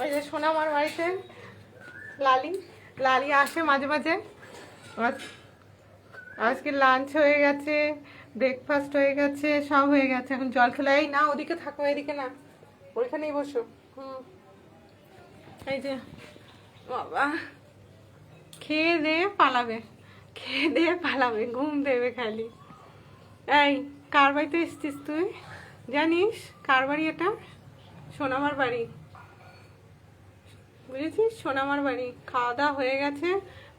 ওই যে সোনা আমার বাড়িতে লালি লালি আসে মাঝে মাঝে। আজকে লাঞ্চ হয়ে গেছে, ব্রেকফাস্ট হয়ে গেছে, সব হয়ে গেছে। এখন জল খেলা। এই না, ওদিকে থাকো, এদিকে না, ওইখানেই বসো। এই যে বাবা খেয়ে দিয়ে পালাবে, খেয়ে দিয়ে পালাবে, ঘুম দেবে খালি। এই কার বাড়িতে এসছিস তুই? জানিস কার বাড়ি এটা? সোনামার বাড়ি, বুঝেছিস? সোনামার বাড়ি। খাওয়া দাওয়া হয়ে গেছে,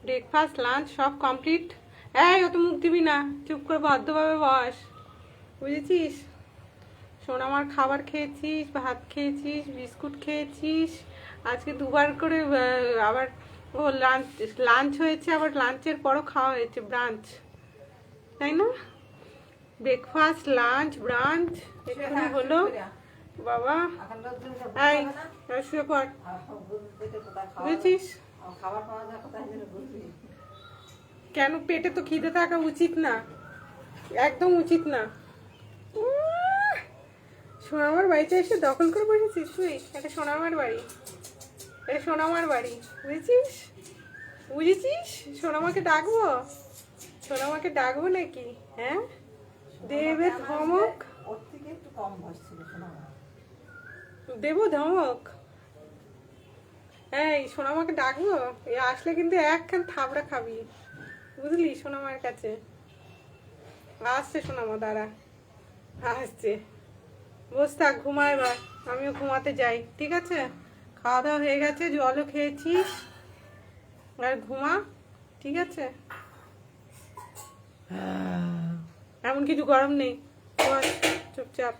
ব্রেকফাস্ট লাঞ্চ সব কমপ্লিট। এই অত মুখ দিবি না, চুপ করে ভদ্রভাবে বস, বুঝেছিস? সোনামার খাবার খেয়েছিস, ভাত খেয়েছিস, বিস্কুট খেয়েছিস, আজকে দুবার করে আবার ও লাঞ্চ হয়েছে, আবার লাঞ্চের পরও খাওয়া হয়েছে, ব্রাঞ্চ, তাই না? ব্রেকফাস্ট লাঞ্চ ব্রাঞ্চ এখানে হলো। বাবা এই শুয়ে পড়, বুঝেছিস? কেন? পেটে তো খিদে থাকা উচিত না, একদম উচিত না। সোনামার বাড়িতে এসে দখল করে বসেছিস তুই? এটা সোনামার বাড়ি, এটা সোনামার বাড়ি, বুঝেছিস? বুঝেছিস? সোনামাকে ডাকবো, সোনামাকে ডাকবো নাকি? হ্যাঁ, দেবে ধমক, দেবো ধমক। এই সোনামাকে ডাকবো, এ আসলে কিন্তু একখান থাবড়া খাবি, বুঝলি? সোনামার কাছে আসছে সোনামা, দাঁড়া, আসছে। বস থাক, ঘুমা এবার, আমিও ঘুমাতে যাই, ঠিক আছে? খাওয়া দাওয়া হয়ে গেছে, জলও খেয়েছিস, আর ঘুমা, ঠিক আছে? এমন কিছু গরম নেই, বস চুপচাপ।